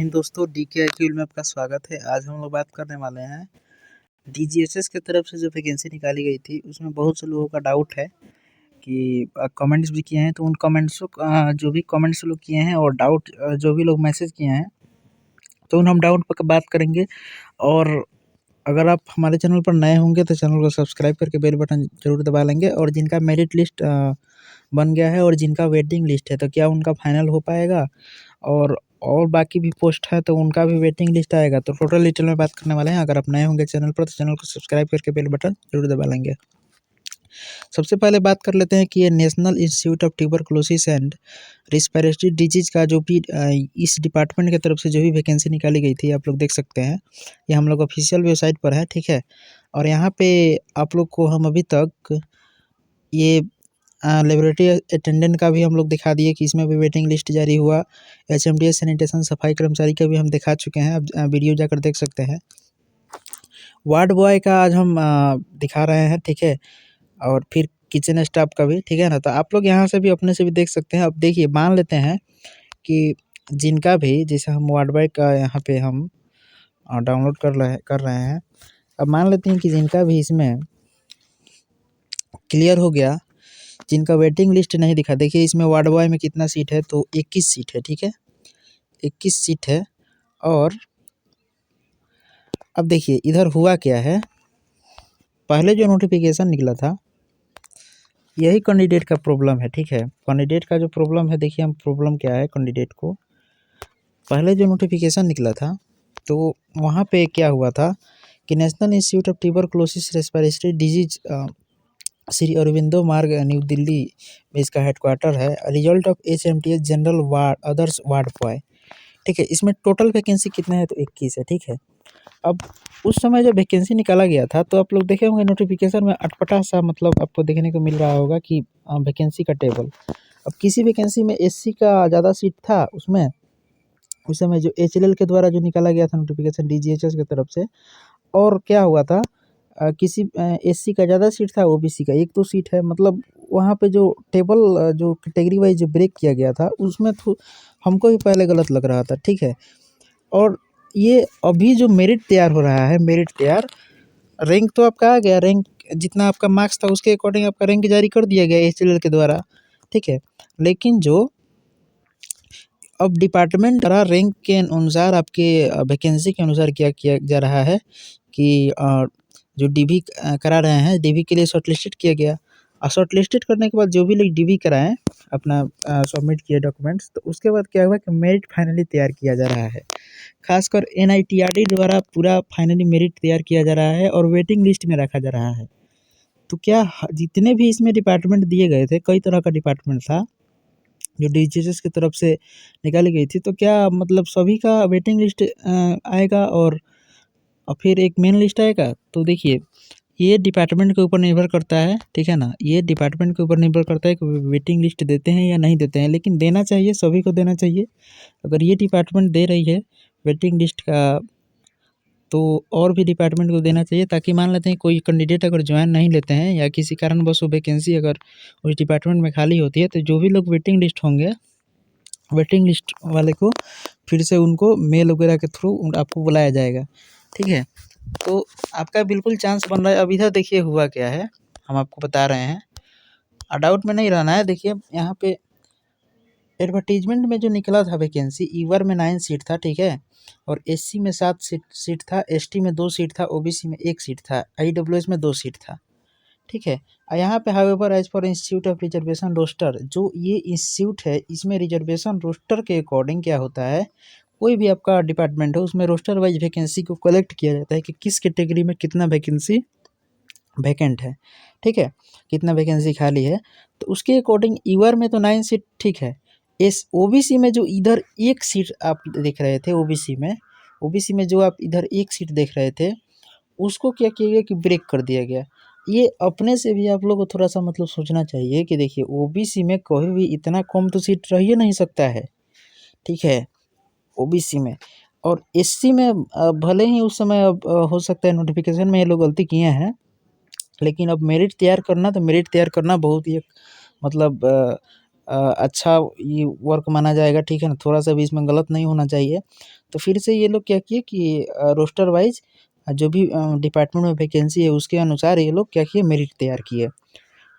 हिंद दोस्तों, DKIQ में आपका स्वागत है। आज हम लोग बात करने वाले हैं DGHS की तरफ से जो वैकेंसी निकाली गई थी उसमें बहुत से लोगों का डाउट है कि कमेंट्स भी किए हैं, तो उन कमेंट्सों जो भी कमेंट्स लोग किए हैं और डाउट जो भी लोग मैसेज किए हैं तो उन हम डाउट पर बात करेंगे। और अगर आप हमारे चैनल पर नए होंगे तो चैनल को सब्सक्राइब करके बेल बटन ज़रूर दबा लेंगे। और जिनका मेरिट लिस्ट बन गया है और जिनका वेटिंग लिस्ट है तो क्या उनका फाइनल हो पाएगा, और बाकी भी पोस्ट है तो उनका भी वेटिंग लिस्ट आएगा। तो टोटल डिटेल में बात करने वाले हैं। अगर आप नए होंगे चैनल पर तो चैनल को सब्सक्राइब करके बेल बटन जरूर दबा लेंगे। सबसे पहले बात कर लेते हैं कि ये national institute of tuberculosis and respiratory disease का जो भी इस डिपार्टमेंट की तरफ से जो भी वैकेंसी निकाली गई थी आप लोग देख सकते हैं। ये हम लोग ऑफिशियल वेबसाइट पर है, ठीक है। और यहाँ पे आप लोग को हम अभी तक ये लेबोरेटरी अटेंडेंट का भी हम लोग दिखा दिए कि इसमें भी वेटिंग लिस्ट जारी हुआ। HMDS सैनिटेशन सफाई कर्मचारी का भी हम दिखा चुके हैं, अब वीडियो जाकर देख सकते हैं। वार्ड बॉय का आज हम दिखा रहे हैं, ठीक है। और फिर किचन स्टाफ का भी, ठीक है ना। तो आप लोग यहाँ से भी अपने से भी देख सकते हैं। अब देखिए, मान लेते हैं कि जिनका भी, जैसे हम वार्ड बॉय का यहाँ पे हम डाउनलोड कर रहे हैं। अब मान लेते हैं कि जिनका भी इसमें क्लियर हो गया, जिनका वेटिंग लिस्ट नहीं दिखा। देखिए इसमें वार्ड बॉय में कितना सीट है, तो 21 सीट है, ठीक है, 21 सीट है। और अब देखिए इधर हुआ क्या है, पहले जो नोटिफिकेशन निकला था यही कैंडिडेट का प्रॉब्लम है, ठीक है। कैंडिडेट का जो प्रॉब्लम है, देखिए हम प्रॉब्लम क्या है कैंडिडेट को। पहले जो नोटिफिकेशन निकला था तो वहाँ पे क्या हुआ था कि national institute of tuberculosis respiratory disease Shri Aurobindo मार्ग न्यू दिल्ली में इसका हेडक्वार्टर है। Result of HMTS general ward others ward boy, ठीक है। इसमें टोटल वैकेंसी कितना है, तो 21 है, ठीक है। अब उस समय जब वैकेंसी निकाला गया था तो आप लोग देखे होंगे नोटिफिकेशन में अटपटा सा मतलब आपको देखने को मिल रहा होगा कि वैकेंसी का टेबल। अब किसी वैकेंसी में SC का ज़्यादा सीट था उसमें, उस समय जो HLL के द्वारा जो निकाला गया था नोटिफिकेशन DGHS की तरफ से। और क्या हुआ था, किसी SC का ज़्यादा सीट था, OBC का 1-2 सीट है। मतलब वहाँ पे जो टेबल जो कैटेगरी वाइज जो ब्रेक किया गया था उसमें तो हमको भी पहले गलत लग रहा था, ठीक है। और ये अभी जो मेरिट तैयार हो रहा है, मेरिट तैयार, रैंक तो आपका आ गया, रैंक जितना आपका मार्क्स था उसके अकॉर्डिंग आपका रैंक जारी कर दिया गया HLL के द्वारा, ठीक है। लेकिन जो अब डिपार्टमेंट द्वारा रैंक के अनुसार आपके वैकेंसी के अनुसार क्या किया जा रहा है कि जो DV करा रहे हैं, DV के लिए शॉर्टलिस्टेड किया गया। और शॉर्टलिस्टेड करने के बाद जो भी लोग DV कराएं अपना सबमिट किए डॉक्यूमेंट्स, तो उसके बाद क्या हुआ कि मेरिट फाइनली तैयार किया जा रहा है। खासकर NITRD द्वारा पूरा फाइनली मेरिट तैयार किया जा रहा है और वेटिंग लिस्ट में रखा जा रहा है। तो क्या जितने भी इसमें डिपार्टमेंट दिए गए थे, कई तरह का डिपार्टमेंट था जो DGHS की तरफ से निकाली गई थी, तो क्या मतलब सभी का वेटिंग लिस्ट आएगा और फिर एक मेन लिस्ट आएगा। तो देखिए ये डिपार्टमेंट के ऊपर निर्भर करता है, ठीक है ना। ये डिपार्टमेंट के ऊपर निर्भर करता है कि वेटिंग लिस्ट देते हैं या नहीं देते हैं, लेकिन देना चाहिए, सभी को देना चाहिए। अगर ये डिपार्टमेंट दे रही है वेटिंग लिस्ट का तो और भी डिपार्टमेंट को देना चाहिए, ताकि मान लेते हैं कोई कैंडिडेट अगर ज्वाइन नहीं लेते हैं या किसी कारणवश वो वैकेंसी अगर उस डिपार्टमेंट में खाली होती है तो जो भी लोग वेटिंग लिस्ट होंगे, वेटिंग लिस्ट वाले को फिर से उनको मेल वगैरह के थ्रू आपको बुलाया जाएगा, ठीक है। तो आपका बिल्कुल चांस बन रहा है। अब इधर देखिए हुआ क्या है, हम आपको बता रहे हैं, डाउट में नहीं रहना है। देखिए यहाँ पे एडवर्टीजमेंट में जो निकला था वैकेंसी, ईवर में 9 सीट था, ठीक है। और SC में 7 सीट था, ST में 2 सीट था, OBC में 1 सीट था, IWS में 2 सीट था, ठीक है। यहाँ पे however as per institute of reservation roster, जो ये इंस्टीट्यूट है इसमें रिजर्वेशन रोस्टर के अकॉर्डिंग क्या होता है, कोई भी आपका डिपार्टमेंट हो उसमें रोस्टर वाइज वैकेंसी को कलेक्ट किया जाता है कि किस कैटेगरी में कितना वैकेंसी वैकेंट है, ठीक है, कितना वैकेंसी खाली है। तो उसके अकॉर्डिंग ईवर में तो 9 सीट, ठीक है। OBC में जो इधर 1 सीट आप देख रहे थे, OBC में जो आप इधर 1 सीट देख रहे थे, उसको क्या किया गया कि ब्रेक कर दिया गया। ये अपने से भी आप लोग को थोड़ा सा मतलब सोचना चाहिए कि देखिए OBC में कभी भी इतना कम तो सीट रह ही नहीं सकता है, ठीक है, OBC में। और SC में भले ही उस समय अब हो सकता है नोटिफिकेशन में ये लोग गलती किए हैं, लेकिन अब मेरिट तैयार करना, तो मेरिट तैयार करना बहुत ही मतलब अच्छा ये वर्क माना जाएगा, ठीक है ना। थोड़ा सा भी इसमें गलत नहीं होना चाहिए। तो फिर से ये लोग क्या किए कि रोस्टर वाइज जो भी डिपार्टमेंट में वैकेंसी है उसके अनुसार ये लोग क्या किए, मेरिट तैयार किए।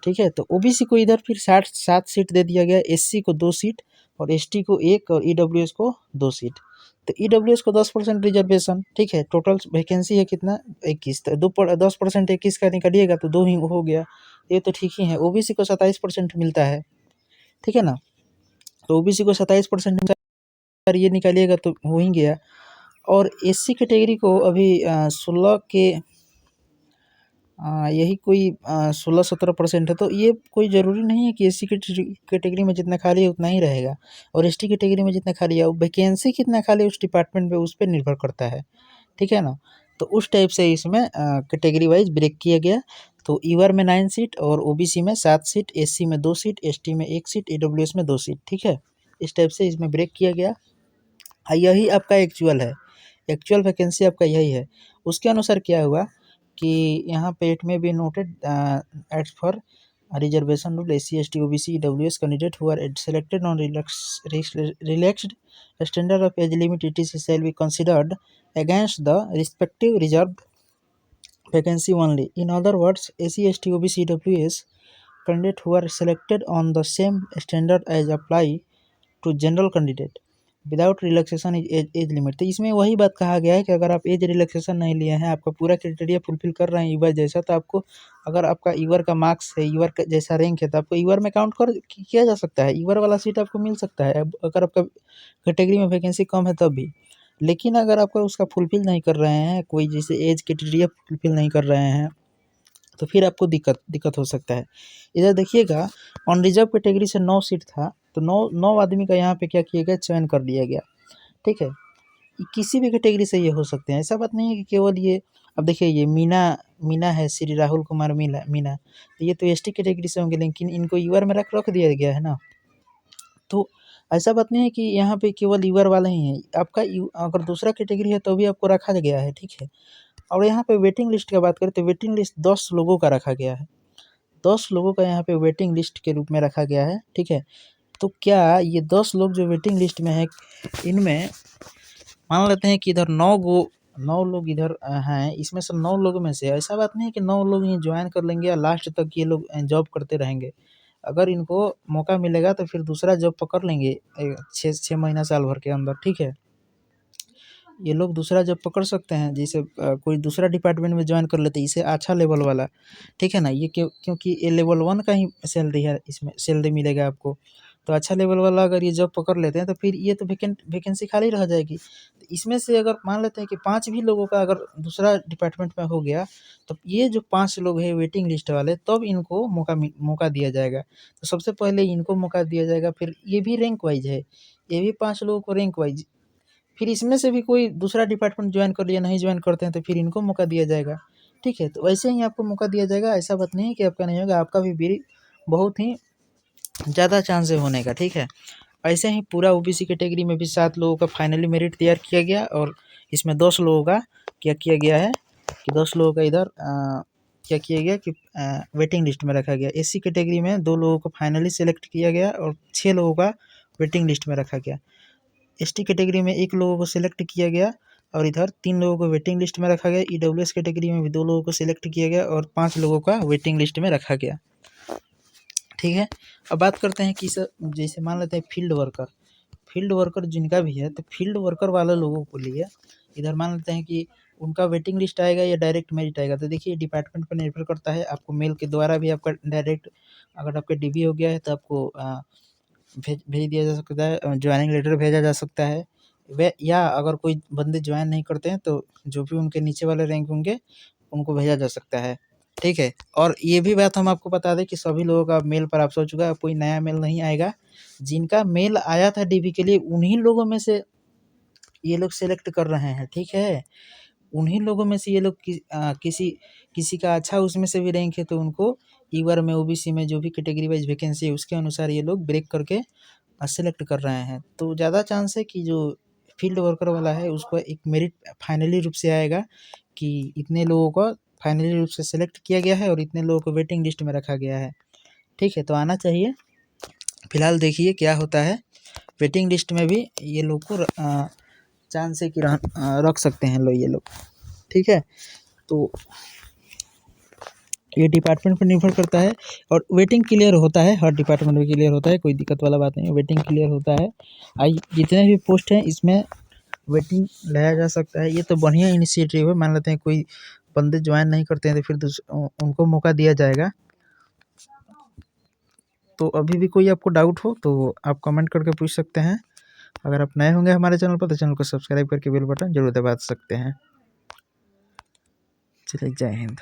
ठीक है, तो ओबीसी को इधर फिर 7 सीट दे दिया गया, एससी को 2 सीट और एसटी को 1 और ईडब्ल्यूएस को 2 सीट। तो ईडब्ल्यूएस को 10% रिजर्वेशन। ठीक है, टोटल वैकेंसी है कितना, 21। तो 10% 21 का निकालिएगा तो 2 ही हो गया, ये तो ठीक ही है। ओबीसी को 27% मिलता है, ठीक है ना। तो ओबीसी को 27% ये निकालिएगा तो हो ही गया। और एससी कैटेगरी को अभी 16 के यही कोई 16-17% है। तो ये कोई ज़रूरी नहीं है कि एससी कैटेगरी में जितना खाली है उतना ही रहेगा, और एसटी कैटेगरी में जितना खाली है, वैकेंसी कितना खाली है उस डिपार्टमेंट पे, उस पर निर्भर करता है। ठीक है ना। तो उस टाइप से इसमें कैटेगरी वाइज ब्रेक किया गया। तो ईवर में 9 सीट और ओबीसी में 7 सीट, एससी में 2 सीट, एसटी में 1 सीट, ईडब्ल्यूएस में 2 सीट। ठीक है, इस टाइप से इसमें ब्रेक किया गया। यही आपका एक्चुअल है, एक्चुअल वैकेंसी आपका यही है। उसके अनुसार क्या हुआ कि यहाँ पे it may be noted as for reservation rule SC ST OBC EWS candidate who are selected on relaxed standard of age limit etc shall be considered against the respective reserve vacancy only. In other words, SC ST OBC EWS candidate who are selected on the same standard as apply to general candidate without relaxation age limit. तो इसमें वही बात कहा गया है कि अगर आप एज रिलैक्सेशन नहीं लिए हैं, आपका पूरा क्राइटेरिया फुलफिल कर रहे हैं ईवर जैसा, तो आपको, अगर आपका ईवर का मार्क्स है, ईवर का जैसा रैंक है, तो आपको ईवर में काउंट कर किया जा सकता है, ईवर वाला सीट आपको मिल सकता है अगर आपका कैटेगरी में वैकेंसी कम है तब भी। लेकिन अगर आपका उसका फुलफिल नहीं कर रहे हैं, कोई जैसे एज क्राइटेरिया फुलफिल नहीं कर रहे हैं, तो फिर आपको दिक्कत हो सकता है। इधर देखिएगा, ऑन रिजर्व कैटेगरी से 9 सीट था, तो 9 आदमी का यहाँ पे क्या किया गया, चयन कर लिया गया। ठीक है, किसी भी कैटेगरी से ये हो सकते हैं, ऐसा बात नहीं है कि केवल ये। अब देखिए, ये मीना है, श्री राहुल कुमार मीना, तो ये तो एसटी कैटेगरी से होंगे, लेकिन इनको ईवर में रख दिया गया है ना। तो ऐसा बात नहीं है कि यहाँ पे केवल ईवर वाला ही है, आपका अगर दूसरा कैटेगरी है तो भी आपको रखा गया है। ठीक है, और यहाँ पे वेटिंग लिस्ट की बात करें तो वेटिंग लिस्ट 10 लोगों का रखा गया है, 10 लोगों का यहाँ पे वेटिंग लिस्ट के रूप में रखा गया है। ठीक है, तो क्या ये 10 लोग जो वेटिंग लिस्ट में है, इनमें मान लेते हैं कि इधर 9 लोग इधर हैं, इसमें से 9 लोगों में से ऐसा बात नहीं है कि 9 लोग ही ज्वाइन कर लेंगे या लास्ट तक ये लोग जॉब करते रहेंगे। अगर इनको मौका मिलेगा तो फिर दूसरा जॉब पकड़ लेंगे 6 महीना साल भर के अंदर। ठीक है, ये लोग दूसरा जॉब पकड़ सकते हैं, जैसे कोई दूसरा डिपार्टमेंट में ज्वाइन कर लेते हैं, इसे अच्छा लेवल वाला। ठीक है ना, ये क्योंकि ये लेवल 1 का ही सैलरी है, इसमें सैलरी मिलेगा आपको। तो अच्छा लेवल वाला अगर ये जॉब पकड़ लेते हैं तो फिर ये तो वैकेंसी खाली रह जाएगी। तो इसमें से अगर मान लेते हैं कि 5 भी लोगों का अगर दूसरा डिपार्टमेंट में हो गया, तो ये जो 5 लोग हैं वेटिंग लिस्ट वाले, तब इनको मौका दिया जाएगा। तो सबसे पहले इनको मौका दिया जाएगा, फिर ये भी रैंक वाइज है, ये भी 5 लोगों को रैंक वाइज, फिर इसमें से भी कोई दूसरा डिपार्टमेंट ज्वाइन कर लिया, नहीं ज्वाइन करते हैं तो फिर इनको मौका दिया जाएगा। ठीक है, तो वैसे ही आपको मौका दिया जाएगा, ऐसा बात नहीं है कि आपका नहीं होगा, आपका भी बहुत ही ज़्यादा चांस है होने का। ठीक है, ऐसे ही पूरा ओबीसी कैटेगरी में भी 7 लोगों का फाइनली मेरिट तैयार किया गया, और इसमें 10 लोगों का क्या किया गया है कि 10 लोगों का इधर क्या किया गया कि वेटिंग लिस्ट में रखा गया। एससी कैटेगरी में 2 लोगों को फाइनली सेलेक्ट किया गया और 6 लोगों का वेटिंग लिस्ट में रखा गया। एसटी कैटेगरी में 1 लोगों को सिलेक्ट किया गया और इधर 3 लोगों को वेटिंग लिस्ट में रखा गया। ईडब्ल्यूएस कैटेगरी में भी 2 लोगों को सिलेक्ट किया गया और 5 लोगों का वेटिंग लिस्ट में रखा गया। ठीक है, अब बात करते हैं कि सर, जैसे मान लेते हैं फील्ड वर्कर जिनका भी है, तो फील्ड वर्कर वाले लोगों को लिए इधर मान लेते हैं कि उनका वेटिंग लिस्ट आएगा या डायरेक्ट मेरिट आएगा। तो देखिए, डिपार्टमेंट पर निर्भर करता है, आपको मेल के द्वारा भी आपका डायरेक्ट, अगर आपका डीबी हो गया है तो आपको भेज दिया जा सकता है, ज्वाइनिंग लेटर भेजा जा सकता है। वे या अगर कोई बंदे ज्वाइन नहीं करते हैं तो जो भी उनके नीचे वाले रैंक होंगे उनको भेजा जा सकता है। ठीक है, और ये भी बात हम आपको बता दें कि सभी लोगों का मेल पर आप हो चुका है, कोई नया मेल नहीं आएगा। जिनका मेल आया था डीबी के लिए, उन्हीं लोगों में से ये लोग सेलेक्ट कर रहे हैं। ठीक है, उन्हीं लोगों में से ये लोग किसी का अच्छा उसमें से भी रैंक है तो उनको ईवर में, ओबीसी में जो भी कैटेगरी वाइज वैकेंसी है उसके अनुसार ये लोग ब्रेक करके सेलेक्ट कर रहे हैं। तो ज़्यादा चांस है कि जो फील्ड वर्कर वाला है उसको एक मेरिट फाइनली रूप से आएगा कि इतने लोगों को फाइनली रूप से सेलेक्ट किया गया है और इतने लोगों को वेटिंग लिस्ट में रखा गया है। ठीक है, तो आना चाहिए। फिलहाल देखिए क्या होता है, वेटिंग लिस्ट में भी ये लोग को चांस है कि रख सकते हैं ये लोग, ठीक है। तो ये डिपार्टमेंट पर निर्भर करता है और वेटिंग क्लियर होता है, हर डिपार्टमेंट में क्लियर होता है, कोई दिक्कत वाला बात नहीं है, वेटिंग क्लियर होता है। जितने भी पोस्ट हैं इसमें वेटिंग लाया जा सकता है। ये तो बढ़िया इनिशिएटिव है, मान लेते हैं कोई बंदे ज्वाइन नहीं करते हैं तो फिर उनको मौका दिया जाएगा। तो अभी भी कोई आपको डाउट हो तो आप कमेंट करके पूछ सकते हैं। अगर आप नए होंगे हमारे चैनल पर तो चैनल को सब्सक्राइब करके बेल बटन जरूर दबा सकते हैं। चलिए, जय हिंद।